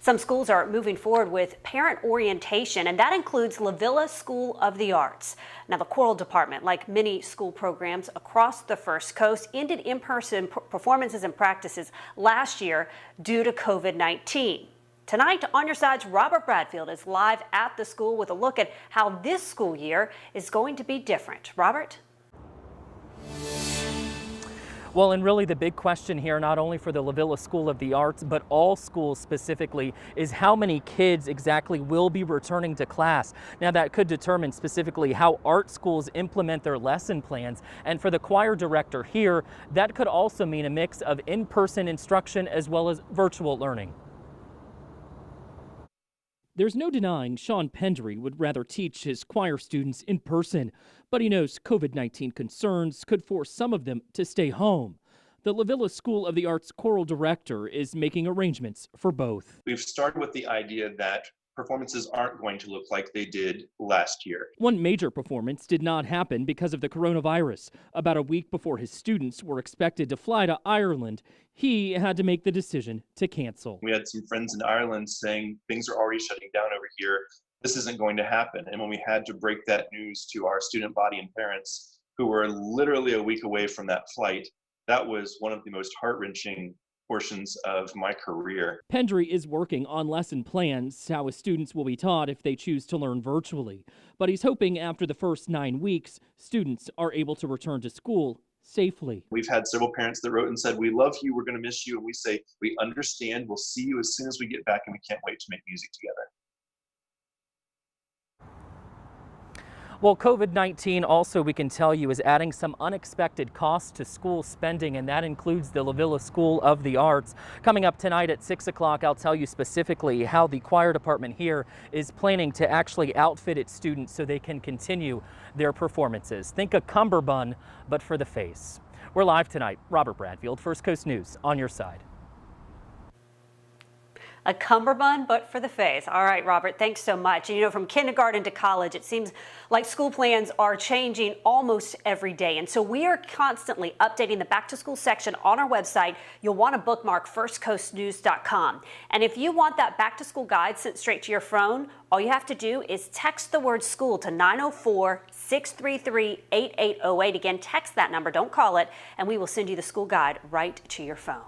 Some schools are moving forward with parent orientation, and that includes LaVilla School of the Arts. Now, the choral department, like many school programs across the First Coast, ended in-person performances and practices last year due to COVID-19. Tonight, On Your Side's Robert Bradfield is live at the school with a look at how this school year is going to be different. Robert? Well, and really the big question here, not only for the LaVilla School of the Arts, but all schools specifically, is how many kids exactly will be returning to class. Now, that could determine specifically how art schools implement their lesson plans. And for the choir director here, that could also mean a mix of in-person instruction as well as virtual learning. There's no denying Sean Pendry would rather teach his choir students in person, but he knows COVID-19 concerns could force some of them to stay home. The LaVilla School of the Arts choral director is making arrangements for both. We've started with the idea that performances aren't going to look like they did last year. One major performance did not happen because of the coronavirus. About a week before his students were expected to fly to Ireland, he had to make the decision to cancel. We had some friends in Ireland saying things are already shutting down over here. This isn't going to happen. And when we had to break that news to our student body and parents who were literally a week away from that flight, that was one of the most heart-wrenching portions of my career. Pendry is working on lesson plans, how his students will be taught if they choose to learn virtually. But he's hoping after the first 9 weeks, students are able to return to school safely. We've had several parents that wrote and said, "We love you, we're going to miss you." And we say, "We understand, we'll see you as soon as we get back, and we can't wait to make music together." Well, COVID-19 also, we can tell you, is adding some unexpected costs to school spending, and that includes the LaVilla School of the Arts. Coming up tonight at 6 o'clock, I'll tell you specifically how the choir department here is planning to actually outfit its students so they can continue their performances. Think a cummerbund, but for the face. We're live tonight. Robert Bradfield, First Coast News, On Your Side. A cummerbund, but for the face. All right, Robert, thanks so much. And you know, from kindergarten to college, it seems like school plans are changing almost every day. And so we are constantly updating the back to school section on our website. You'll want to bookmark firstcoastnews.com. And if you want that back to school guide sent straight to your phone, all you have to do is text the word school to 904-633-8808. Again, text that number, don't call it, and we will send you the school guide right to your phone.